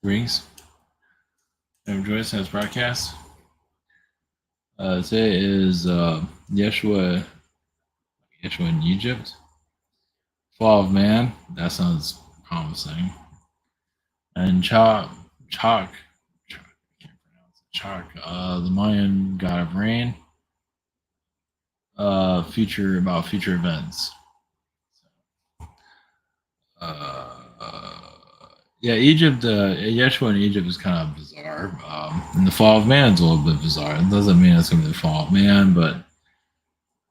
Greetings. I'm Joyce has broadcast. Today is Yeshua in Egypt. Fall of Man. That sounds promising. And Chaac, I can't pronounce it. Chaac, the Mayan god of rain. Future events. Yeah, Egypt. Yeshua in Egypt is kind of bizarre. And the fall of man is a little bit bizarre. It doesn't mean it's going to be the fall of man, but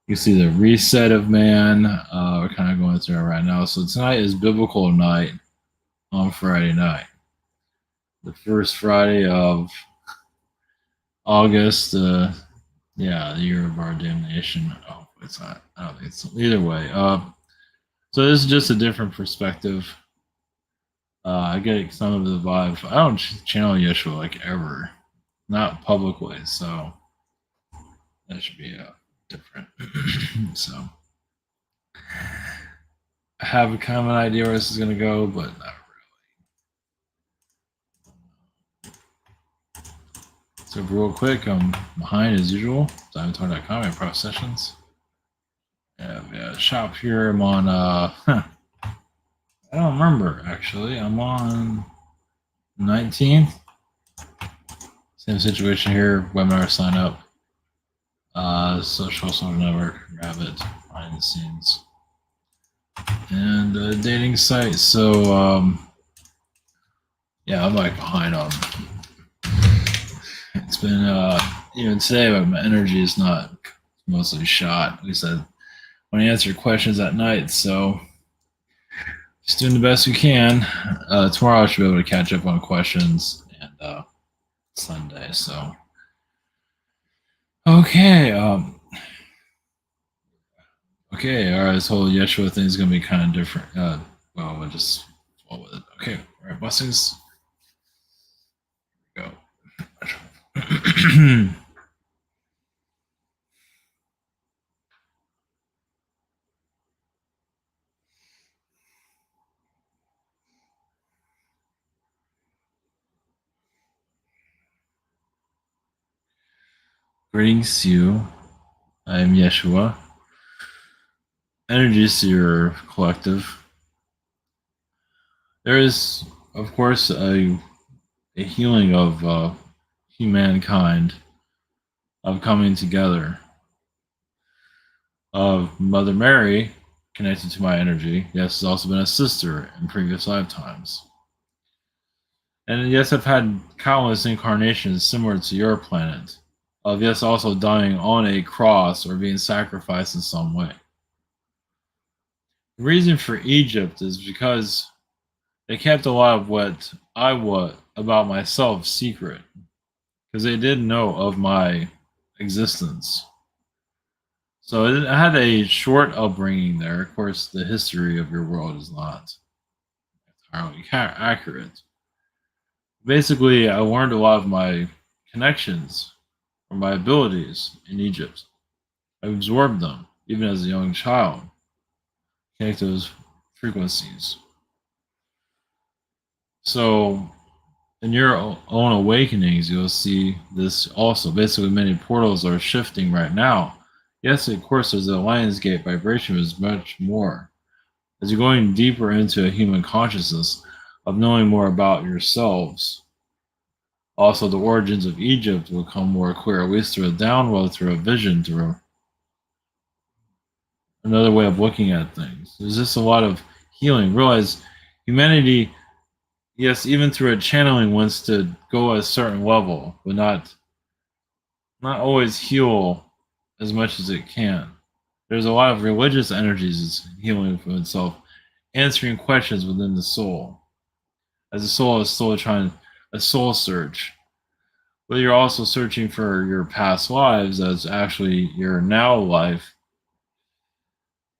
you see the reset of man. We're kind of going through it right now. So tonight is biblical night on Friday night, the first Friday of August. Yeah, the year of our damnation. Oh, it's not. I don't think it's either way. So this is just a different perspective. I get some of the vibe. I don't channel Yeshua like ever, not publicly. So that should be different. So I have a kind of an idea where this is going to go, but not really. So real quick, I'm behind as usual. Diamondtalk.com and Pro Sessions. I have a shop here. I'm on. I don't remember actually. I'm on 19th. Same situation here. Webinar sign up. Social network, Rabbit, behind the scenes, and a dating site. So yeah, I'm like behind on. It's been even today, but my energy is not mostly shot. At least I want to answer questions at night, so just doing the best we can. Tomorrow I should be able to catch up on questions, and Sunday. So okay, okay, all right. This whole Yeshua thing is gonna be kind of different. Well, we'll just roll with it. Okay, all right. Blessings. Here we go. Greetings to you. I am Yeshua. Energies to your collective. There is, of course, a healing of humankind, of coming together, of Mother Mary connected to my energy. Yes, has also been a sister in previous lifetimes. And yes, I've had countless incarnations similar to your planet, of yes, also dying on a cross or being sacrificed in some way. The reason for Egypt is because they kept a lot of what I was about myself secret, because they didn't know of my existence. So I had a short upbringing there. Of course, the history of your world is not entirely accurate. Basically, I learned a lot of my connections or my abilities in Egypt. I absorbed them, even as a young child, connect those frequencies. So in your own awakenings, you'll see this also. Basically, many portals are shifting right now. Yes, of course, there's a Lion's Gate vibration, is much more. As you're going deeper into a human consciousness of knowing more about yourselves, also the origins of Egypt will come more clear, at least through a download, through a vision, through another way of looking at things. There's just a lot of healing. Realize humanity, yes, even through a channeling, wants to go at a certain level, but not always heal as much as it can. There's a lot of religious energies it's healing from itself, answering questions within the soul. As the soul is still trying a soul search. But you're also searching for your past lives as actually your now life.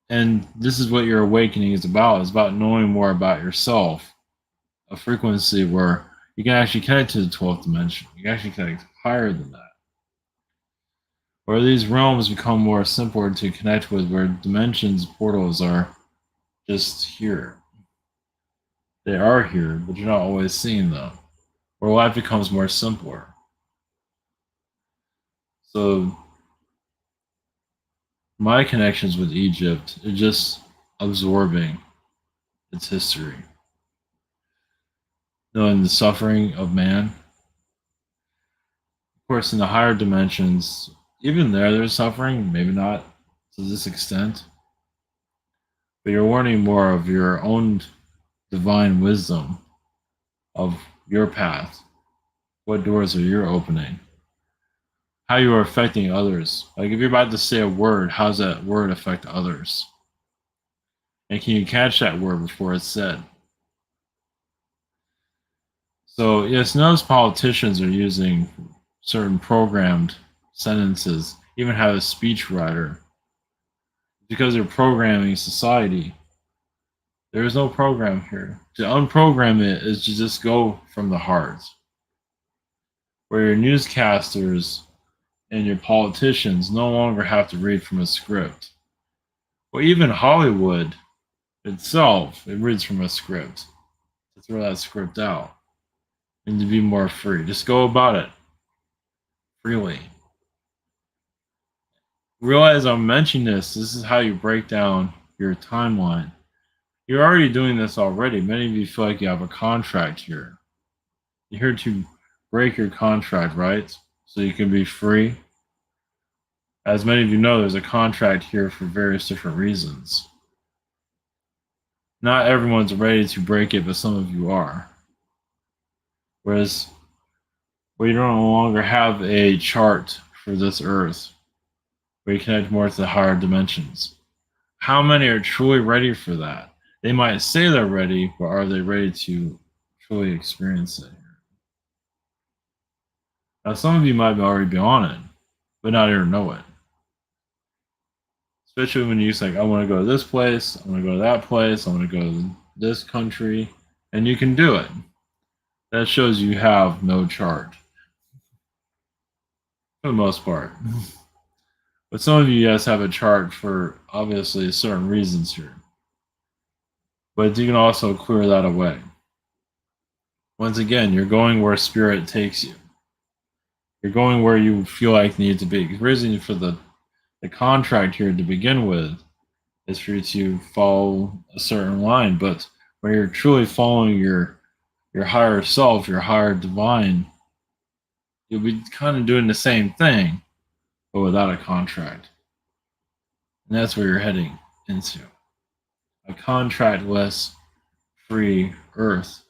And this is what your awakening is about. It's about knowing more about yourself. A frequency where you can actually connect to the 12th dimension. You can actually connect higher than that. Where these realms become more simpler to connect with, where dimensions, portals are just here. They are here, but you're not always seeing them. where life becomes more simpler. So my connections with Egypt is just absorbing its history, knowing the suffering of man. Of course, in the higher dimensions, even there's suffering, maybe not to this extent, but you're learning more of your own divine wisdom of your path. What doors are you opening? How you are affecting others. Like if you're about to say a word, how does that word affect others? And can you catch that word before it's said? So yes, notice politicians are using certain programmed sentences, even have a speech writer, because they're programming society. There is no program here. To unprogram it is to just go from the heart. Where your newscasters and your politicians no longer have to read from a script. Well, even Hollywood itself, it reads from a script to throw that script out and to be more free. Just go about it freely. Realize I'm mentioning this. This is how you break down your timeline. You're already doing this already. Many of you feel like you have a contract here. You're here to break your contract, right? So you can be free. As many of you know, there's a contract here for various different reasons. Not everyone's ready to break it, but some of you are. Whereas we no longer have a chart for this earth, we connect more to the higher dimensions. How many are truly ready for that? They might say they're ready, but are they ready to truly experience it? Now, some of you might already be on it, but not even know it. Especially when you say, I want to go to this place, I want to go to that place, I want to go to this country, and you can do it. That shows you have no chart, for the most part. But some of you guys have a chart for obviously certain reasons here. But you can also clear that away. Once again, you're going where spirit takes you. You're going where you feel like you need to be. The reason for the contract here to begin with is for you to follow a certain line. But when you're truly following your higher self, your higher divine, you'll be kind of doing the same thing, but without a contract. And that's where you're heading into. A contractless, free earth.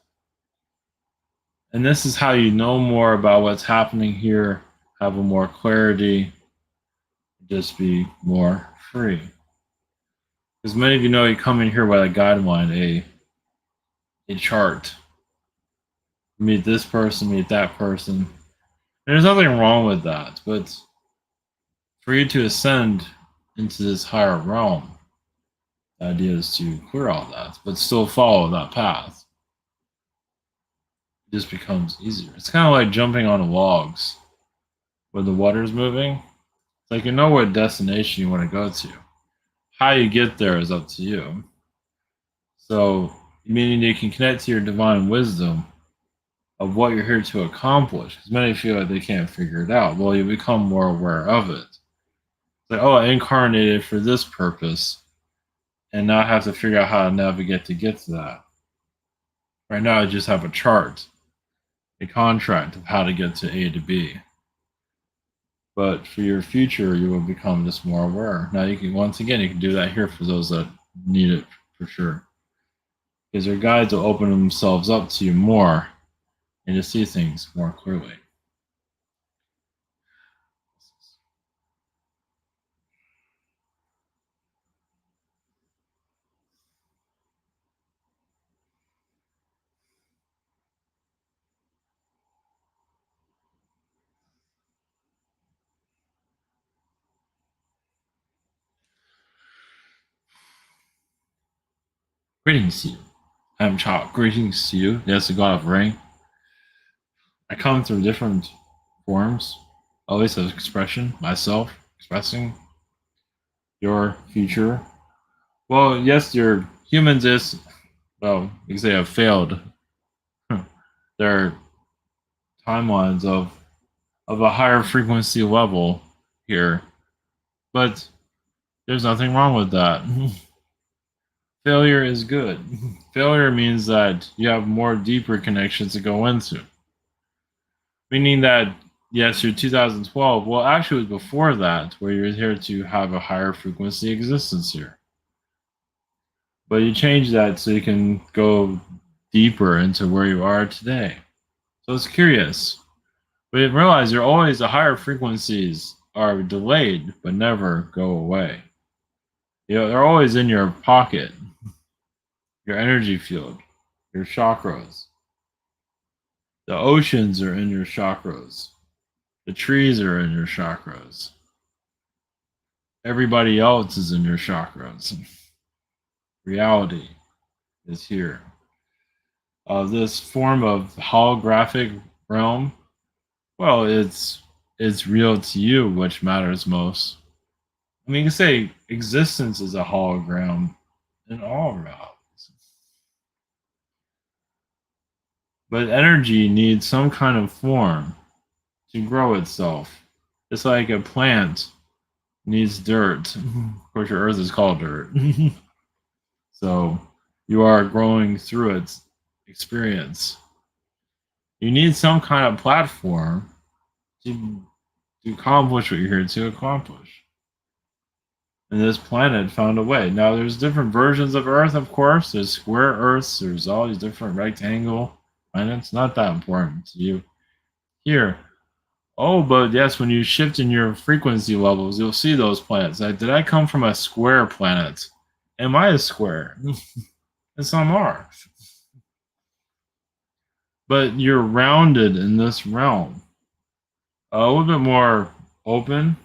And this is how you know more about what's happening here, have a more clarity, just be more free. Because many of you know you come in here by a guideline, a chart. Meet this person, meet that person. And there's nothing wrong with that, but for you to ascend into this higher realm, the idea is to clear all that, but still follow that path. It just becomes easier. It's kind of like jumping on logs when the water's moving. It's like you know what destination you want to go to. How you get there is up to you. So, meaning you can connect to your divine wisdom of what you're here to accomplish. Because many feel like they can't figure it out. Well, you become more aware of it. It's like, oh, I incarnated for this purpose, and now I have to figure out how to navigate to get to that. Right now, I just have a chart, a contract of how to get to A to B. But for your future, you will become just more aware. Now, you can, once again, you can do that here for those that need it for sure. Because your guides will open themselves up to you more and to see things more clearly. Greetings to you. I am Chaac. Greetings to you. Yes, the God of Rain. I come through different forms, always as expression, myself, expressing your future. Well, yes, your humans is, well, because they have failed their timelines of a higher frequency level here. But there's nothing wrong with that. Failure is good. Failure means that you have more deeper connections to go into. Meaning that, yes, you're 2012. Well, actually, it was before that, where you're here to have a higher frequency existence here. But you change that so you can go deeper into where you are today. So it's curious. But you realize you're always the higher frequencies are delayed, but never go away. You know, they're always in your pocket, your energy field, your chakras. The oceans are in your chakras. The trees are in your chakras. Everybody else is in your chakras. Reality is here. This form of holographic realm, well, it's real to you, which matters most. I mean, you can say existence is a hologram in all realms. But energy needs some kind of form to grow itself. It's like a plant needs dirt. Of course, your earth is called dirt. So you are growing through its experience. You need some kind of platform to accomplish what you're here to accomplish. And this planet found a way. Now, there's different versions of Earth, of course. There's square Earths. There's all these different rectangle planets. Not that important to you here. Oh, but yes, when you shift in your frequency levels, you'll see those planets. Like, did I come from a square planet? Am I a square? And some are. But you're rounded in this realm. A little bit more open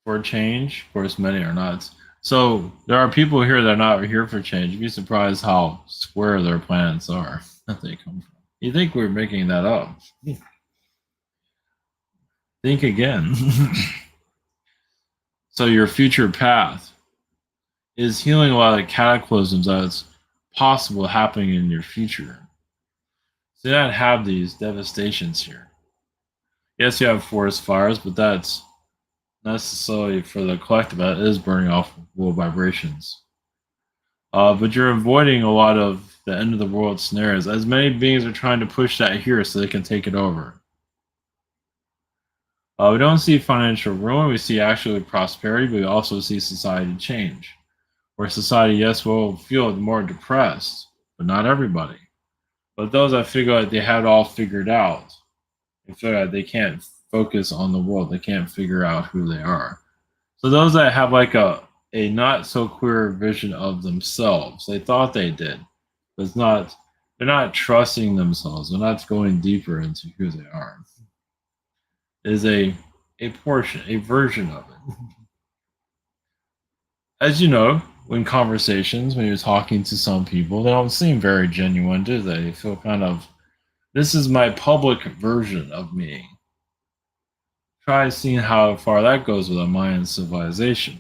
for change. Of course, many are not. So there are people here that are not here for change. You'd be surprised how square their planets are that they come from. You think we're making that up? Think again. So your future path is healing a lot of cataclysms that's possible happening in your future. So you don't have these devastations here. Yes, you have forest fires, but that's necessarily for the collective. That is burning off low vibrations. But you're avoiding a lot of the end of the world scenarios, as many beings are trying to push that here so they can take it over. We don't see financial ruin. We see actually prosperity, but we also see society change. Where society, yes, will feel more depressed, but not everybody. But those that figure out they had it all figured out, they figure out they can't focus on the world. They can't figure out who they are. So those that have like a not so clear vision of themselves, they thought they did, but it's not. They're not trusting themselves. They're not going deeper into who they are. Is a portion, a version of it. As you know, when conversations, when you're talking to some people, they don't seem very genuine, do they? They feel kind of, this is my public version of me. Try seeing how far that goes with a Mayan civilization.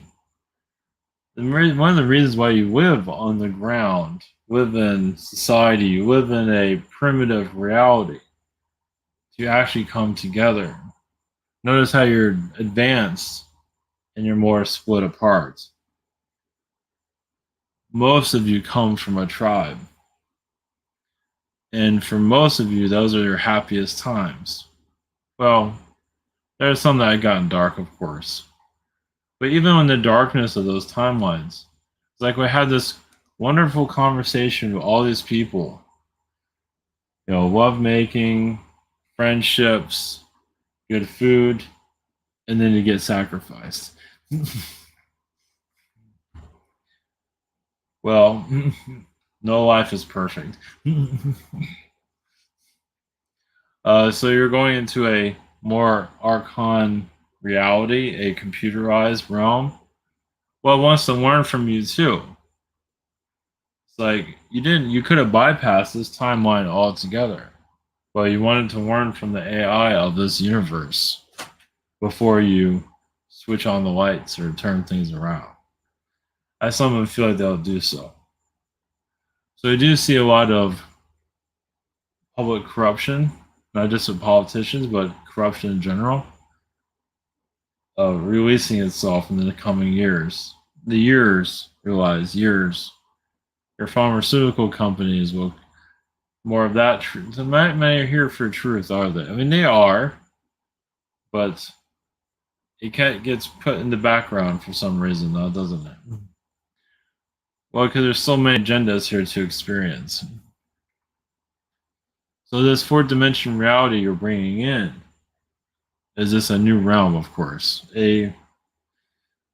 One of the reasons why you live on the ground, live in society, you live in a primitive reality, to actually come together. Notice how you're advanced and you're more split apart. Most of you come from a tribe. And for most of you, those are your happiest times. Well, there's some that had gotten dark, of course. But even in the darkness of those timelines, it's like we had this wonderful conversation with all these people. You know, love making, friendships, good food, and then you get sacrificed. Well, no life is perfect. So you're going into a more archon reality, a computerized realm. Well, it wants to learn from you too. It's like you could have bypassed this timeline altogether. Well, you wanted to learn from the AI of this universe before you switch on the lights or turn things around. I someone feel like they'll do so. So I do see a lot of public corruption not just with politicians, but corruption in general, releasing itself in the coming years. The years, realize, years. Your pharmaceutical companies will more of that truth. So many are here for truth, are they? I mean, they are, but it gets put in the background for some reason, though, doesn't it? Well, because there's so many agendas here to experience. So this fourth dimension reality you're bringing in is this a new realm, of course, a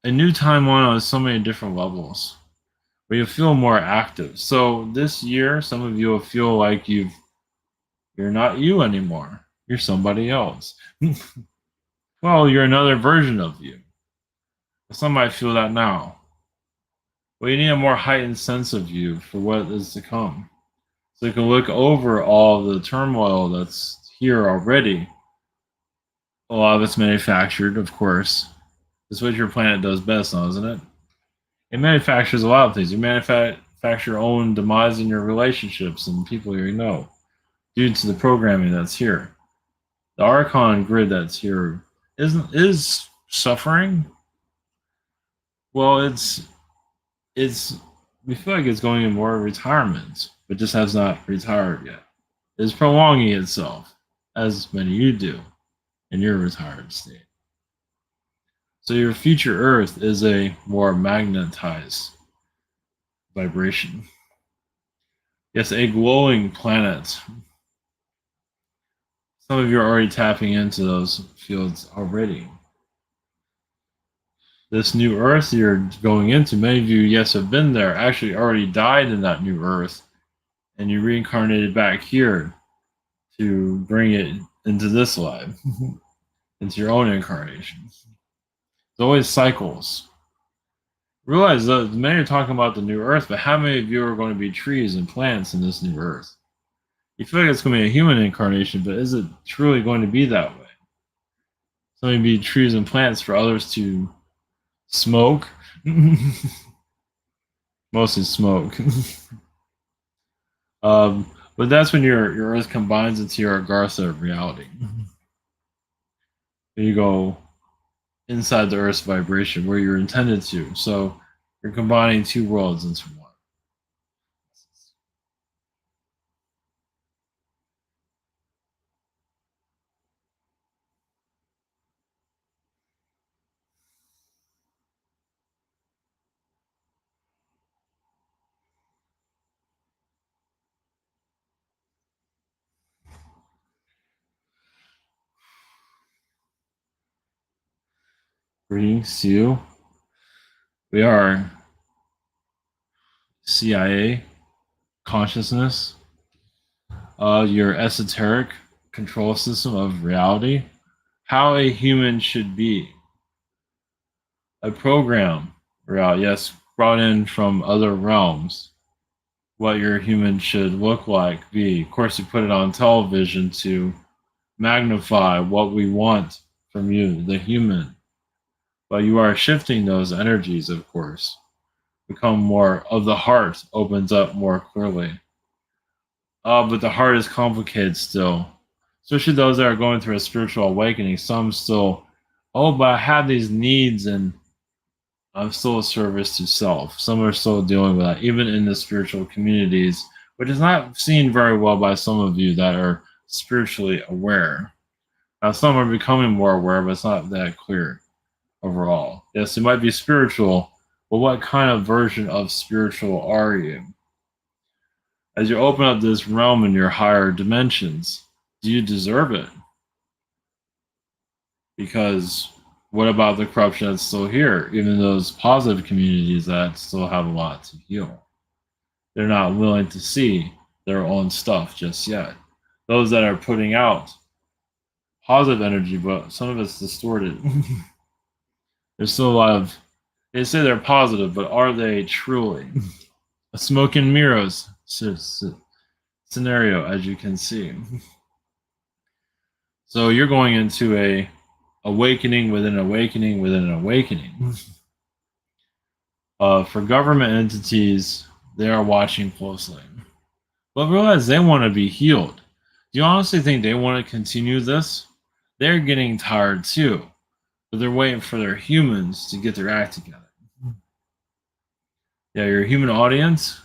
new timeline on so many different levels, where you feel more active. So this year, some of you will feel like you're not you anymore. You're somebody else. Well, you're another version of you. Some might feel that now. But you need a more heightened sense of you for what is to come. So you can look over all the turmoil that's here already. A lot of it's manufactured, of course. That's what your planet does best now, isn't it? It manufactures a lot of things. You manufacture your own demise in your relationships and people you know, due to the programming that's here. The Archon grid that's here is suffering. Well, it's we feel like it's going in more retirement, but just has not retired yet. It's prolonging itself, as many of you do in your retired state. So your future Earth is a more magnetized vibration. Yes, a glowing planet. Some of you are already tapping into those fields already. This new Earth you're going into, many of you, yes, have been there, actually already died in that new Earth, and you reincarnated back here to bring it into this life, into your own incarnation. There's always cycles. Realize that many are talking about the new Earth, but how many of you are going to be trees and plants in this new Earth? You feel like it's going to be a human incarnation, but is it truly going to be that way? It's going to be trees and plants for others to smoke. Mostly smoke. But that's when your Earth combines into your Agartha reality. You go inside the Earth's vibration where you're intended to. So you're combining two worlds into one. Greetings to you. We are CIA consciousness, your esoteric control system of reality, how a human should be. A program, reality, yes, brought in from other realms, what your human should look like, be. Of course, you put it on television to magnify what we want from you, the human. But you are shifting those energies, of course. Become more of the heart, opens up more clearly. But the heart is complicated still. Especially those that are going through a spiritual awakening. Some still, but I have these needs and I'm still a service to self. Some are still dealing with that, even in the spiritual communities, which is not seen very well by some of you that are spiritually aware. Now, some are becoming more aware, but it's not that clear overall. Yes, you might be spiritual, but what kind of version of spiritual are you? As you open up this realm in your higher dimensions, do you deserve it? Because what about the corruption that's still here? Even those positive communities that still have a lot to heal. They're not willing to see their own stuff just yet. Those that are putting out positive energy, but some of it's distorted. There's still a lot of, they say they're positive, but are they truly? A smoke and mirrors scenario, as you can see. So you're going into a awakening within awakening within an awakening. For government entities, they are watching closely. But realize they want to be healed. Do you honestly think they want to continue this? They're getting tired too, but they're waiting for their humans to get their act together. Yeah, your human audience.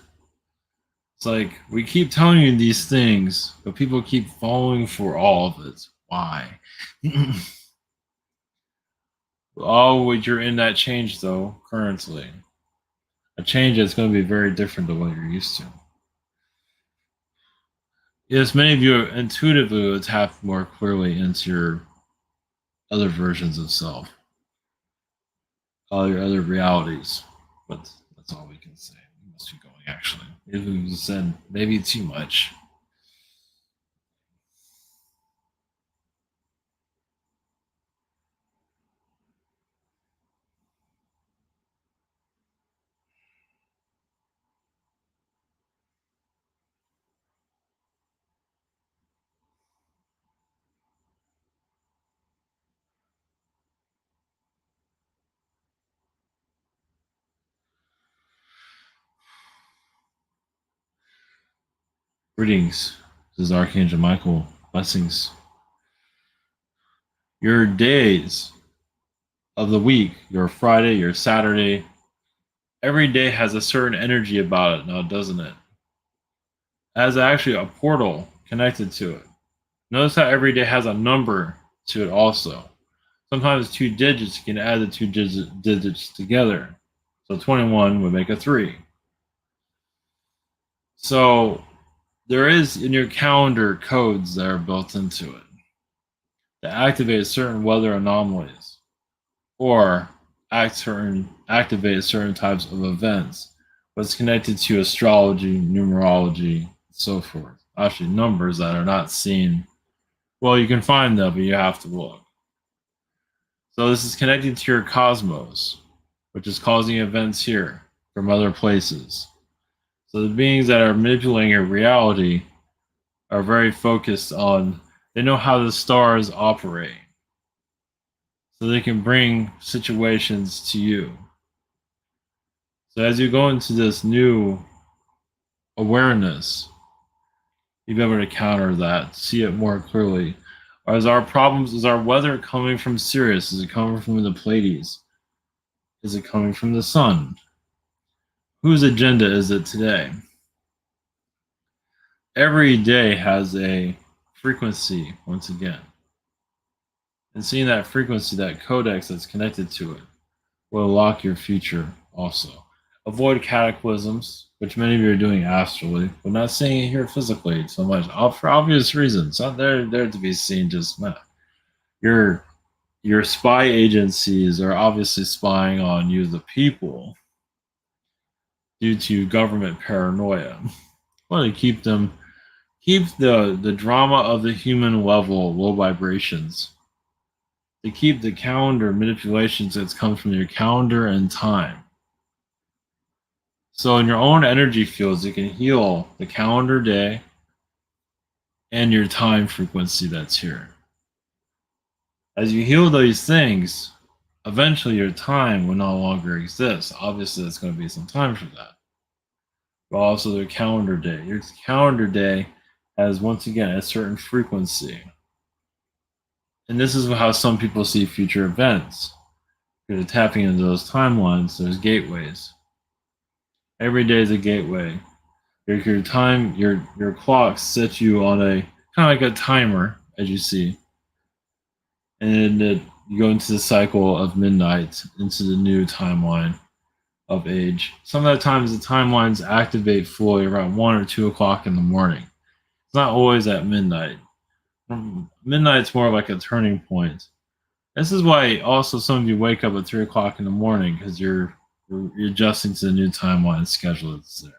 It's like we keep telling you these things, but people keep falling for all of it. Why? Oh, you're in that change though, currently. A change that's going to be very different than what you're used to. Yes, many of you intuitively will tap more clearly into your other versions of self, all your other realities. But that's all we can say. We must be going, actually. If we said maybe too much. Greetings. This is Archangel Michael. Blessings. Your days of the week, your Friday, your Saturday, every day has a certain energy about it now, doesn't it? It has actually a portal connected to it. Notice how every day has a number to it also. Sometimes two digits, you can add the two digits together. So 21 would make a 3. So there is in your calendar codes that are built into it to activate certain weather anomalies or activate certain types of events. What's connected to astrology, numerology, and so forth. Actually, numbers that are not seen. Well, you can find them, but you have to look. So this is connected to your cosmos, which is causing events here from other places. So the beings that are manipulating your reality are very focused on, they know how the stars operate. So they can bring situations to you. So as you go into this new awareness, you'll be able to counter that, see it more clearly. Or is our problems, is our weather coming from Sirius? Is it coming from the Pleiades? Is it coming from the sun? Whose agenda is it today? Every day has a frequency, once again. And seeing that frequency, that codex that's connected to it, will unlock your future also. Avoid cataclysms, which many of you are doing astrally, but not seeing it here physically so much, for obvious reasons. Not there to be seen just now. Your spy agencies are obviously spying on you, the people, due to government paranoia. Well, to keep the drama of the human level low vibrations. To keep the calendar manipulations that's come from your calendar and time. So in your own energy fields, you can heal the calendar day and your time frequency that's here. As you heal these things, eventually your time will no longer exist. Obviously, there's going to be some time for that. But also their calendar day. Your calendar day has, once again, a certain frequency. And this is how some people see future events. Because tapping into those timelines, there's gateways. Every day is a gateway. Your time, your clock sets you on a kind of like a timer, as you see, and you go into the cycle of midnight into the new timeline of age. Some of the times the timelines activate fully around 1 or 2 o'clock in the morning. It's not always at midnight. Midnight's more like a turning point. This is why also some of you wake up at 3 o'clock in the morning because you're adjusting to the new timeline schedule that's there.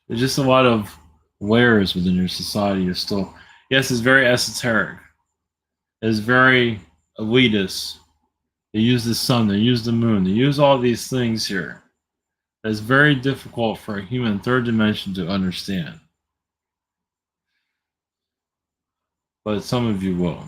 There's just a lot of layers within your society. You're still, yes, it's very esoteric. It's very elitist. They use the sun, they use the moon, they use all these things here. It's very difficult for a human third dimension to understand. But some of you will.